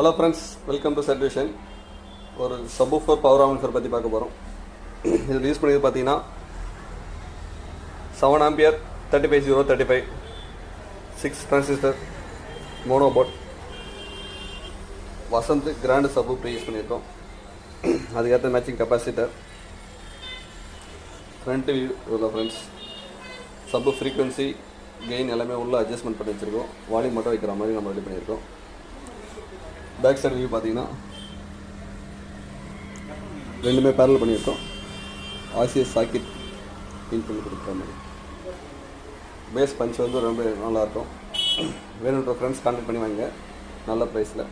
Hello friends, welcome to Sathish. ஒரு subwoofer power amplifier பத்தி பார்க்க போறோம். இது யூஸ் பண்ணியது பாத்தீங்கன்னா 7 ampere 35035 6 transistor mono board Vasanth grand subwoofer use பண்ணிருக்கோம். அதுக்கு ஏத்த மேட்சிங் கெபாசிட்டர் front view உள்ள friends sub frequency gain எல்லாமே உள்ள அட்ஜஸ்ட்மென்ட் பண்ணி வச்சிருக்கோம். வால்யூம் மட்டும் வைக்கிற மாதிரி நம்ம ரெடி பண்ணிருக்கோம். பேக் சைடு வியூ பார்த்தீங்கன்னா ரெண்டுமே பேரல் பண்ணியிருக்கோம். ஆர்சிஎஸ் சாக்கெட் பின் பண்ணி கொடுக்குற மாதிரி பேஸ் பஞ்ச் வந்து ரொம்ப நல்லாயிருக்கும். வேணுன்ற ஃப்ரெண்ட்ஸ் கான்டாக்ட் பண்ணி வாங்க நல்ல ப்ரைஸில்.